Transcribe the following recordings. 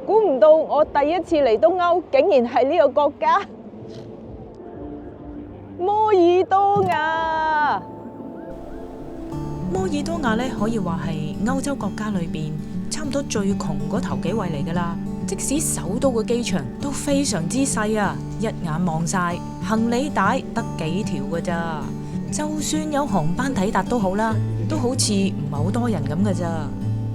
估唔到我第一次嚟東歐，竟然係呢個國家摩爾多瓦。摩爾多瓦咧可以話係歐洲國家裏邊差唔多最窮嗰頭幾位嚟噶啦。即使首都嘅機場都非常之細啊，一眼望晒行李帶得幾條噶咋。就算有航班抵達都好啦，都好似唔係好多人咁噶咋。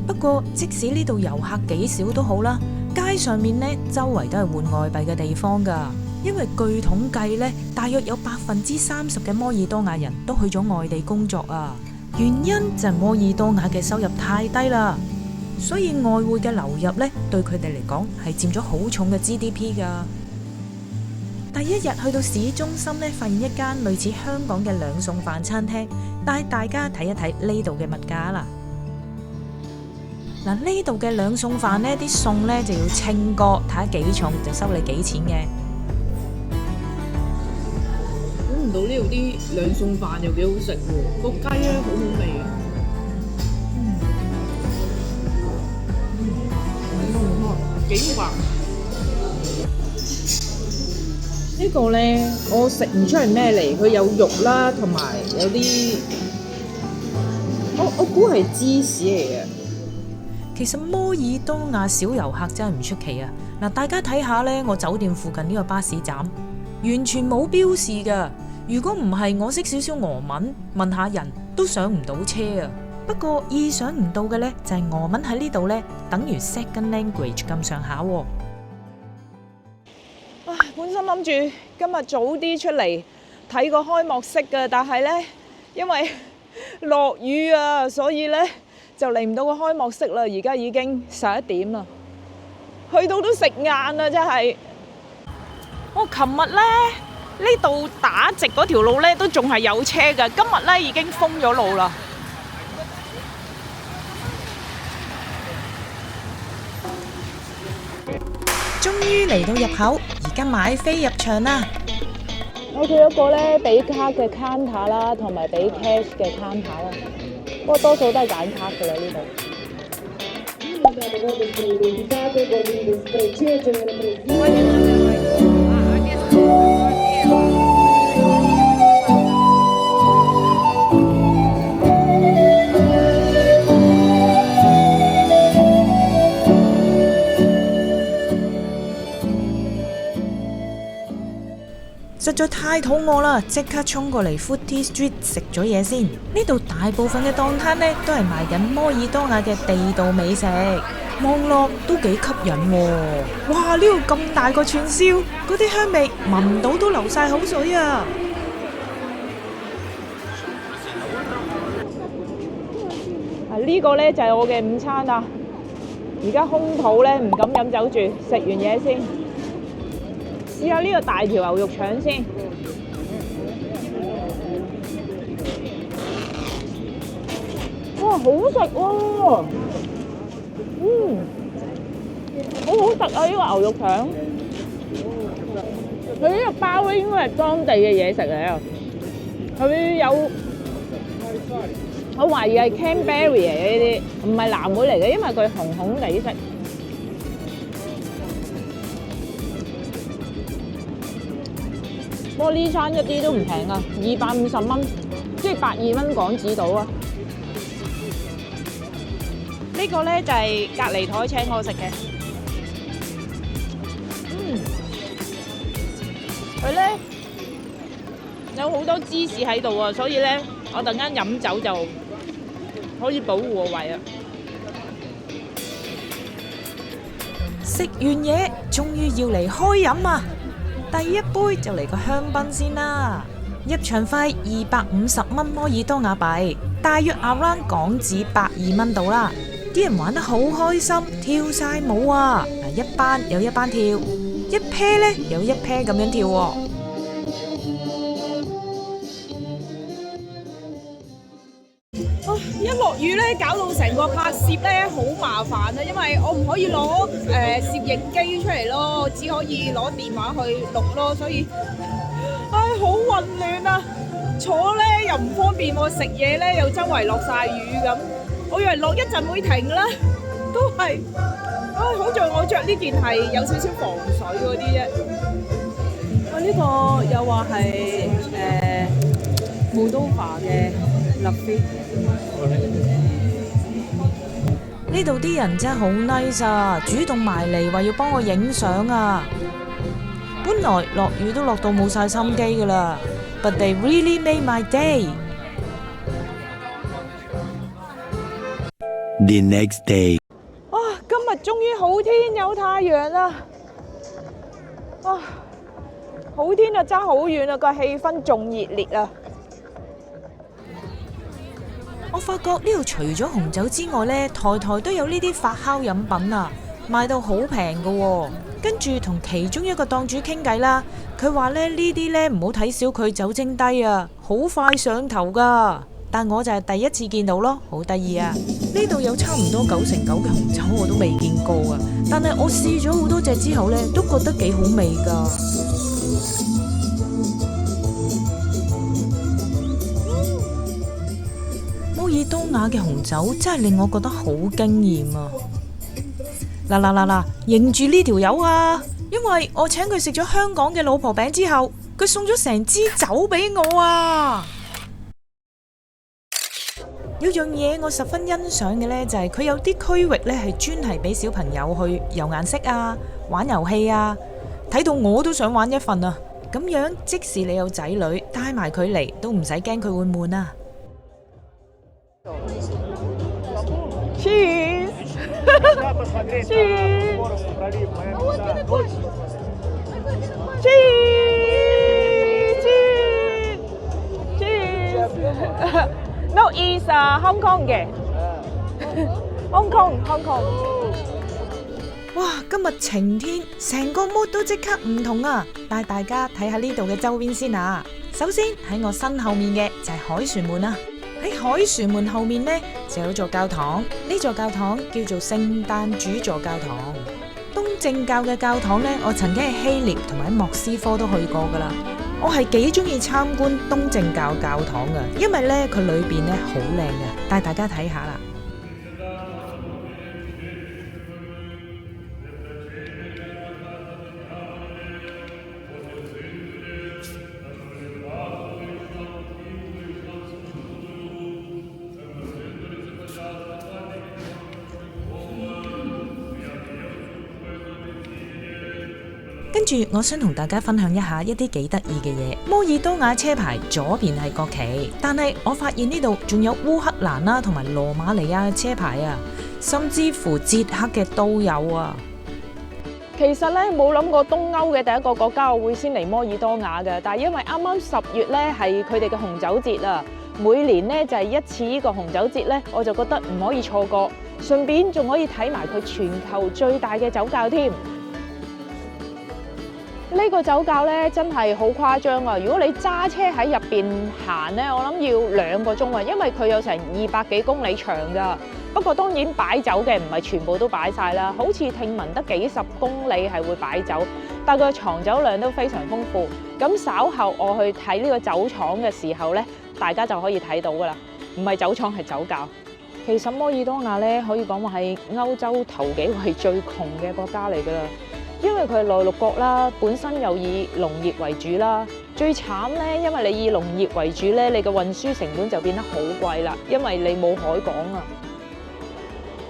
不過即使呢度遊客幾少都好啦，街上面呢周圍都係換外幣嘅地方噶。因為據統計呢，大約有30%嘅摩爾多瓦人都去咗外地工作啊。原因就係摩爾多瓦嘅收入太低啦，所以外匯嘅流入呢，對佢哋嚟講係佔咗好重嘅 GDP 噶。第一日去到市中心呢，發現一間類似香港嘅兩餸飯餐廳，帶大家睇一睇呢度嘅物價啦。嗱，呢度嘅兩餸飯呢，啲餸呢就要稱過，睇下幾重就收你幾錢嘅。估唔到呢度啲兩餸飯又幾好食喎，個雞咧好好味啊！幾滑。呢個咧我食唔出係咩嚟，佢有肉啦，同埋有啲我估係芝士嚟嘅。其實摩爾多瓦小遊客真係唔出奇啊！嗱，大家睇下呢，我酒店附近呢個巴士站完全冇標示噶。如果唔係我識少少俄文，問下人都上唔到車啊。不過意想唔到嘅呢，就係俄文喺呢度呢，等於 second language 咁上下。本身諗住今日早啲出嚟睇個開幕式嘅，但係呢，因為落雨啊，所以呢就嚟唔到個開幕式啦。而家已經11點啦，去到都食晏啦，真係。我琴日呢度打直嗰條路呢都仲係有車㗎，今日呢已經封咗路啦。終於嚟到入口，而家買飛入場啦。我見一個呢俾卡嘅 counter 啦，同埋俾 cash 嘅 counter 啦。不過多數都係揀卡㗎啦呢度。實在太肚餓啦，即刻衝過嚟 Footy Street 食咗嘢先。呢度大部分嘅檔攤呢都係賣緊摩爾多瓦嘅地道美食，望落都幾吸引喎。哇！呢度咁大個串燒，嗰啲香味聞到都流晒口水啊！呢個呢就係我嘅午餐啦。而家空肚呢，唔敢飲酒住，食完嘢先。試下呢個大條牛肉腸先。哇，好食喎！好好食啊！呢個牛肉腸，佢呢個包咧應該係當地嘅嘢食嚟啊。佢有，我懷疑係 Canberry 嚟嘅呢啲，唔係藍莓嚟嘅，因為佢紅紅地色。不過呢餐一啲都唔平啊，250蚊，即係120蚊港紙到啊！呢個咧就係隔離台請我食嘅。佢咧有好多芝士喺度啊，所以咧我突然間飲酒就可以保護個胃啊！食完嘢，終於要嚟開飲啊！第一杯就嚟個香檳先啦，入場費250蚊摩爾多瓦幣，大約 around 港紙120蚊到啦。啲人玩得好開心，跳晒舞啊！一班有一班跳，一 pair 呢有一 pair 咁樣跳喎。一落雨咧，搞到成個拍攝咧好麻煩啊！因為我唔可以攞攝影機出嚟咯，只可以攞電話去錄咯，所以好混亂啊！坐咧又唔方便喎，食嘢咧又周圍落晒雨咁。我以為落一陣會停啦，都係好在我着呢件係有少少防水嗰啲啫。呢個又話係Moldova 嘅立飛。呢度啲人真係好 nice 啊，主動埋嚟話要幫我影相啊。本來落雨都落到冇晒心機噶啦 ，but they really made my day。The next day， 今日終於好天有太陽啦！好天啊，爭好遠啊，個氣氛仲熱烈啊！我發覺呢度除咗紅酒之外呢，台台都有呢啲發酵飲品啊，賣到好平噶。跟住同其中一個檔主傾偈啦，佢話呢啲呢唔好睇小佢，酒精低啊，好快上頭噶。但我就係第一次見到咯，好得意啊！呢度有差唔多9成9嘅紅酒我都未見過啊，但係我試咗好多隻之後呢，都覺得幾好味噶。摩爾多瓦嘅紅酒真係令我覺得好驚豔啊！嗱，認住呢條友啊！因為我請佢食咗香港嘅老婆餅之後，佢送咗成支酒俾我啊！有樣嘢我十分欣賞嘅呢，就係佢有啲區域呢係專係俾小朋友去游顏色啊、玩遊戲啊，睇到我都想玩一份啊！咁樣即使你有仔女，帶埋佢嚟都唔使驚佢會悶啊！Cheers！ No, is Hong Kong 嘅 Hong Kong。哇！今日晴天，成個 mood 都即刻唔同啊！帶大家睇下呢度嘅周邊先啊！首先喺我身後面嘅就係凱旋門啊！喺凱旋門後面呢，就有座教堂，呢座教堂叫做聖誕主座教堂。東正教嘅教堂呢，我曾經喺希臘同埋喺莫斯科都去過噶啦。我係幾中意參觀東正教教堂噶，因為呢，佢裏邊呢好靚噶，帶大家睇下啦。跟住，我想同大家分享一下一啲幾得意嘅嘢。摩爾多瓦車牌左邊係國旗，但係我發現呢度仲有烏克蘭啦，同埋羅馬尼亞嘅車牌啊，甚至乎捷克嘅都有啊。其實咧冇諗過東歐嘅第一個國家我會先嚟摩爾多瓦嘅，但係因為啱啱10月咧係佢哋嘅紅酒節啊，每年咧就係一次呢個紅酒節咧，我就覺得唔可以錯過，順便仲可以睇埋佢全球最大嘅酒窖添。呢個酒窖咧真係好誇張啊！如果你揸車喺入邊行咧，我諗要2個鐘啊，因為佢有成200幾公里長㗎。不過當然擺酒嘅唔係全部都擺晒啦，好似聽聞得幾10公里係會擺酒，但佢藏酒量都非常豐富。咁稍後我去睇呢個酒廠嘅時候咧，大家就可以睇到㗎啦。唔係酒廠係酒窖。其實摩爾多瓦咧可以講話係歐洲頭幾位最窮嘅國家嚟㗎啦。因為佢係內陸國啦，本身又以農業為主啦。最慘咧，因為你以農業為主咧，你嘅運輸成本就變得好貴啦，因為你冇海港啊。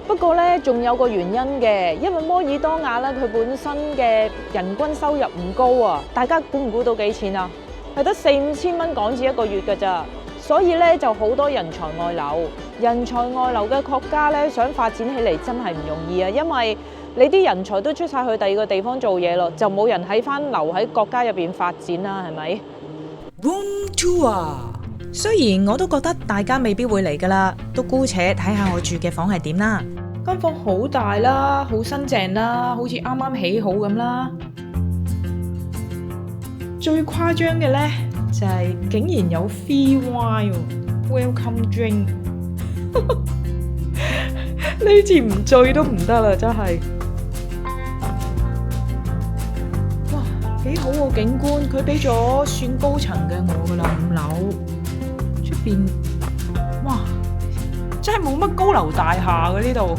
不過咧，仲有個原因嘅，因為摩爾多瓦咧，佢本身嘅人均收入唔高啊。大家估唔估到幾錢啊？係得4-5千蚊港紙一個月㗎咋。所以咧就好多人才外流。人才外流嘅國家咧，想發展起嚟真係唔容易啊，因為你啲人才都出晒去第二個地方做嘢咯，就冇人喺翻留喺國家入邊發展啦，係咪 ？Room tour， 雖然我都覺得大家未必會嚟噶啦，都姑且睇下我住嘅房係點啦。間房好大啦，好新淨啦，好似啱啱起好咁啦。最誇張嘅呢，就係竟然有 free wine welcome drink， 呢次唔醉都唔得啦，真係。幾好喎景觀，佢俾咗算高層嘅我噶啦，5樓出邊，哇，真係冇乜高樓大廈嘅呢度。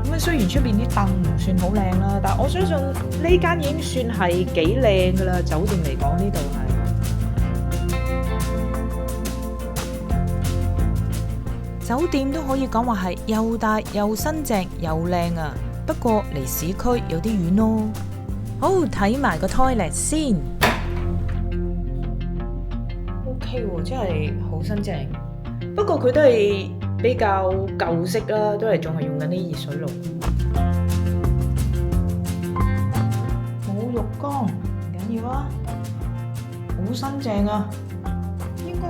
咁咁雖然出邊啲凳唔算好靚啦，但我相信呢間已經算係幾靚噶啦，酒店嚟講呢度係。酒店都可以講話係又大又新淨又靚啊，不過離市區有啲遠咯。好，睇埋個 toilet 先。OK 喎，真係好新淨。不過佢都係比較舊式啦，都係仲係用緊啲熱水爐。冇浴缸唔緊要啊，好新淨啊！應該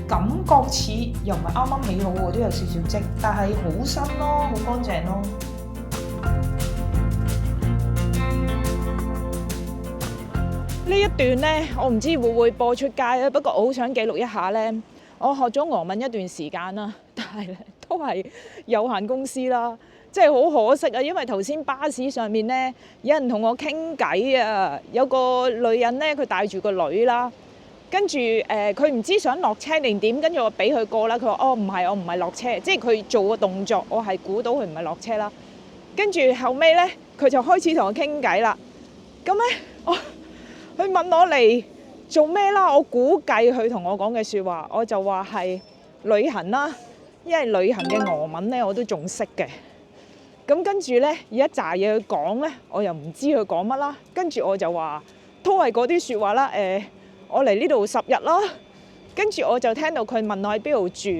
感覺似又唔係啱啱起好喎，都有少少積，但係好新咯，好乾淨咯。呢一段呢，我唔知會唔會播出街啊。不過我好想記錄一下呢，我學咗俄文一段時間啦，但係都係有限公司啦，即係好可惜啊。因為頭先巴士上面呢，有人同我傾偈啊，有個女人呢，佢帶住個女啦。跟住佢唔知想落車定點，跟住我俾佢過啦。佢話：哦，唔係，我唔係落車，即係佢做個動作，我係估到佢唔係落車啦。跟住後尾呢，佢就開始同我傾偈啦。咁呢，佢問我嚟做咩啦？我估計佢同我講嘅説話，我就話係旅行啦，因為旅行嘅俄文呢我都仲識嘅。咁跟住呢，有一紮嘢佢講呢，我又唔知佢講乜啦。跟住我就話都係嗰啲説話啦，我嚟呢度10日啦，跟住我就聽到佢問我喺邊度住，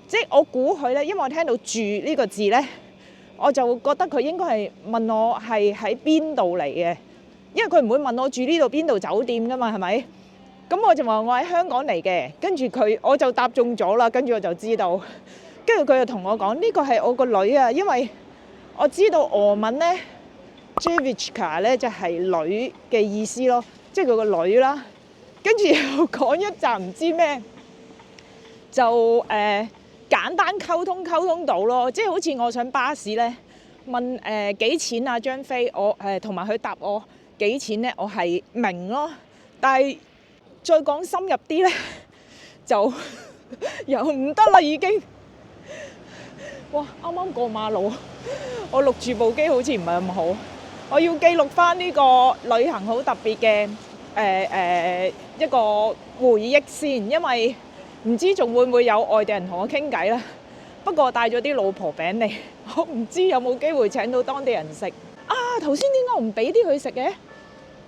即係我估佢呢，因為我聽到住呢個字呢，我就覺得佢應該係問我係喺邊度嚟嘅，因為佢唔會問我住呢度邊度酒店㗎嘛，係咪？咁我就話我喺香港嚟嘅，跟住我就答中咗啦，跟住我就知道，跟住佢就同我講呢個係我個女啊，因為我知道俄文呢 Jevchka 呢就係女嘅意思咯，即係佢個女啦。跟住又講一集唔知咩，就簡單溝通到咯，即係好似我上巴士咧問幾錢啊張飛，我同埋佢答我幾錢咧，我係明咯，但係再講深入啲咧就又唔得啦已經。哇！啱啱過馬路，我錄住部機好似唔係咁好，我要記錄返呢個旅行好特別嘅。一個回憶先，因為唔知仲會唔會有外地人同我傾偈啦。不過我帶咗啲老婆餅嚟，我唔知有冇機會請到當地人食。啊，頭先點解我唔俾啲佢食嘅？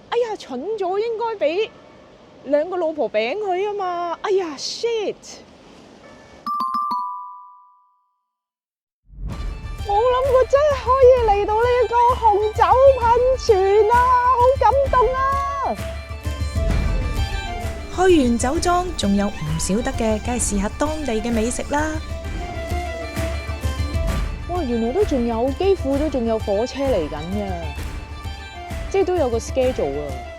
哎呀，蠢咗，應該俾2個老婆餅佢啊嘛。哎呀 ，shit！ 冇諗過真係可以嚟到呢個紅酒噴泉啊，好感動啊！去完酒莊，仲有唔少得嘅，梗係試下當地嘅美食啦。哇，原來都仲有，幾乎都仲有火車嚟緊嘅，即係都有個 schedule啊！